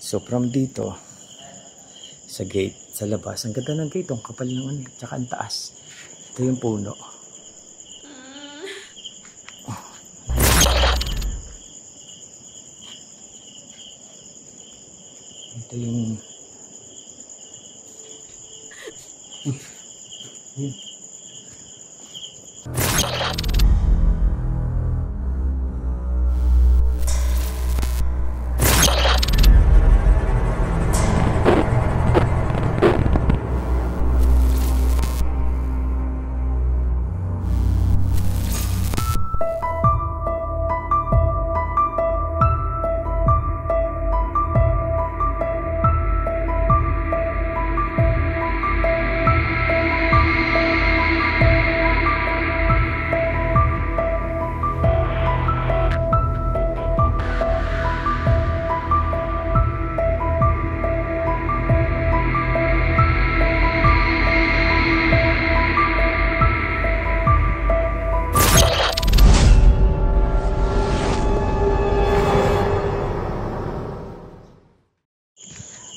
So from dito sa gate, sa labas, ang ganda ng gate, ang kapal ng ano, tsaka ang taas. Ito yung puno. Ito yung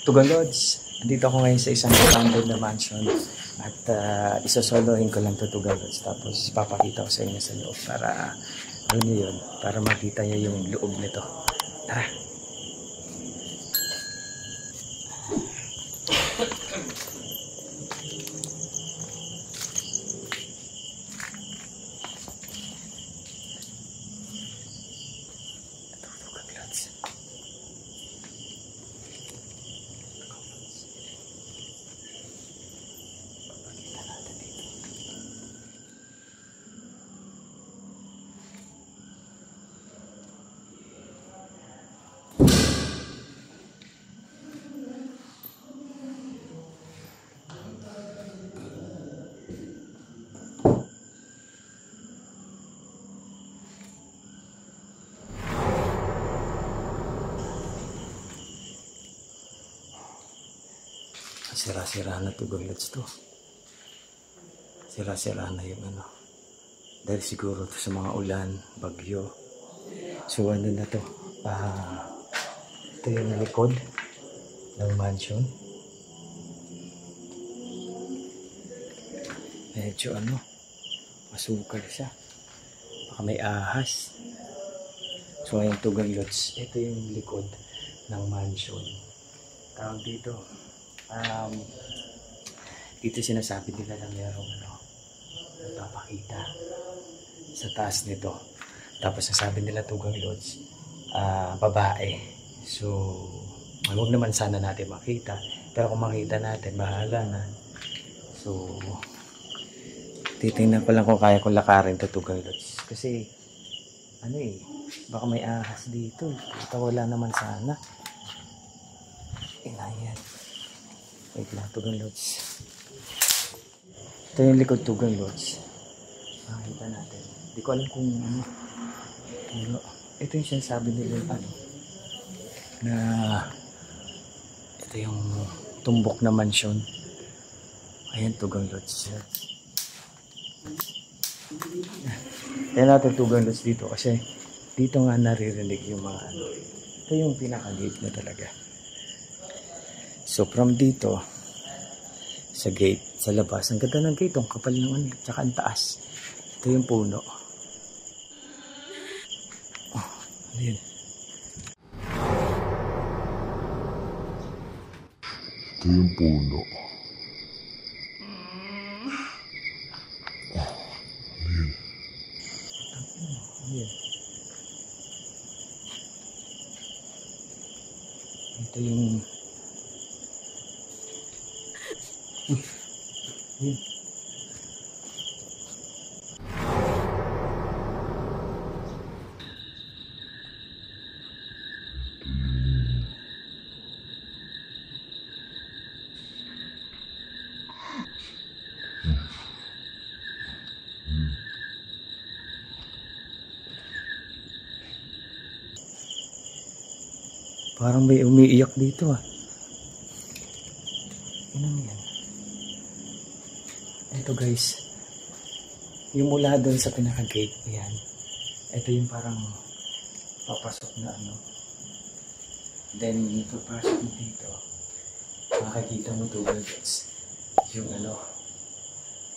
Tugal Lodge. Andito ako ngayon sa isang abandoned na mansion at isosolohin ko lang to Tugal Lodge, tapos papakita ko sa inyo sa loob para ano yun, para makita nyo yung loob nito. Tara! Sira-sira na Tugal Lodge to. Sira-sira na yung ano. Dahil siguro to sa mga ulan, bagyo. So ano na to? Ito yung likod ng mansion. Medyo ano, masukal siya. Baka may ahas. So yung Tugal Lodge, ito yung likod ng mansion. Tawag dito. Dito sinasabi nila na mayroong ano, napapakita sa taas nito. Tapos nasabi nila Tugal Lodge, babae. So huwag naman sana natin makita, pero kung makita natin, bahala na. So titingnan ko lang kung kaya kong lakarin to Tugal Lodge, kasi ano baka may ahas dito. Wala naman sana. Inayan. Wait lang, Tugal Lodge. Ito yung likod Tugal Lodge. Makikita natin. Hindi ko alam kung ano. Pero ito yung sinasabi nila ano, na ito yung tumbok na mansyon. Ayan, Tugal Lodge. Ayan natin Tugal Lodge dito kasi dito nga naririnig yung mga ano. Ito yung pinaka-gate na talaga. So from dito sa gate, sa labas, ang ganda ng gate, ang kapal ng ano, tsaka ang taas. Ito yung puno. Oh, ano yun? Ito yung puno. Oh, ano yun? Ano yun? Ito yung parang may umiiyak dito Ano yan? Ito guys, yung mula doon sa pinaka-gate, yan. Ito yung parang papasok na ano. Then, pagpasok mo dito, makikita mo to guys. Yung ano,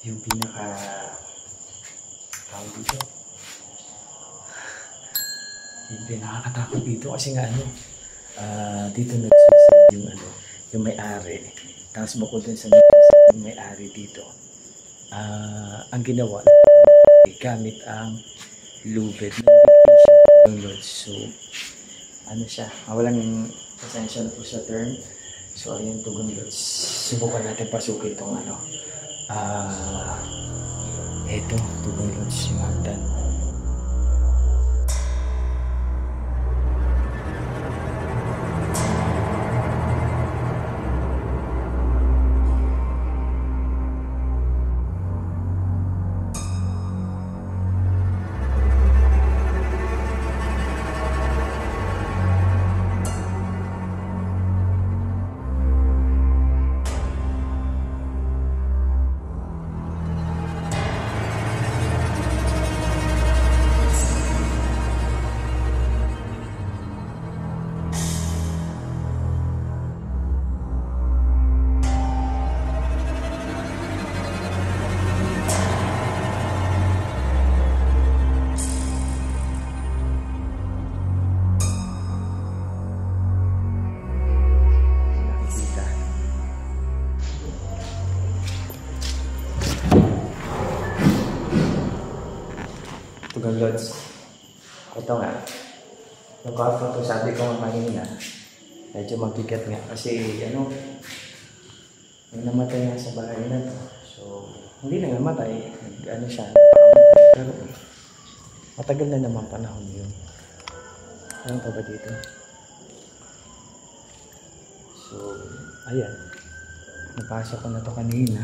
yung pinaka, tawag dito. Hindi, nakakatakot dito kasi nga ano, dito nagsusid yung ano, yung may-ari. Tapos bukod dun sa nagsusid yung may-ari dito, ang ginawa, gamit ang lubid. Nandito siya ng Lord. So, ano siya, walang pasensya na po sa term. So, ayan, Tugon Lords. Subukan natin pasukin itong ano. Ito, Tugon Lords, yung hagdan. Tugon Lords. Ito nga. Yung kwarto to, sabi ko nga kanina, medyo magbigat nga. Kasi ano, may namatay nga sa bahay na to. So, hindi na namatay. Ano siya, nakamatay. Pero, matagal na naman panahon yun. Ano pa ba dito? So, ayan. Napasok ko na to kanina.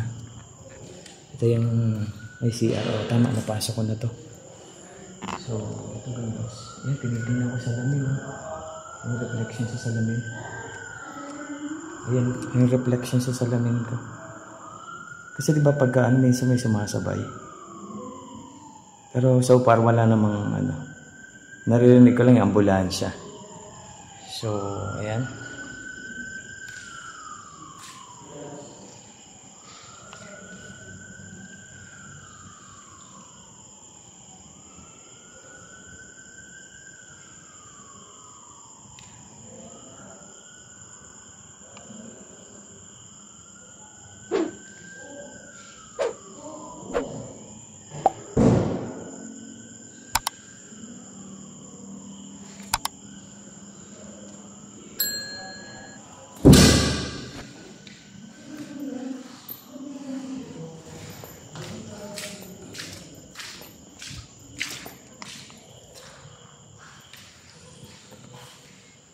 Ito yung may CR. Tama, napasok ko na to. So, ito guys. Yan, tinitingnan ko sa salamin. Yung reflection sa salamin. Ayan, yung reflection sa salamin ko. Kasi diba pagka ano, minsan may sumasabay. Pero so far, wala namang ano. Naririnig ko lang yung ambulansya. So, ayan.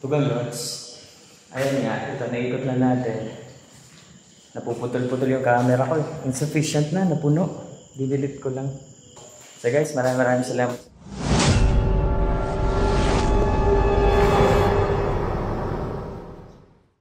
Tugon Lords. Ayan nga, ito naikot na natin. Napuputol-putol yung camera ko. Insufficient na, napuno. Didelete ko lang. So guys, maraming salamat.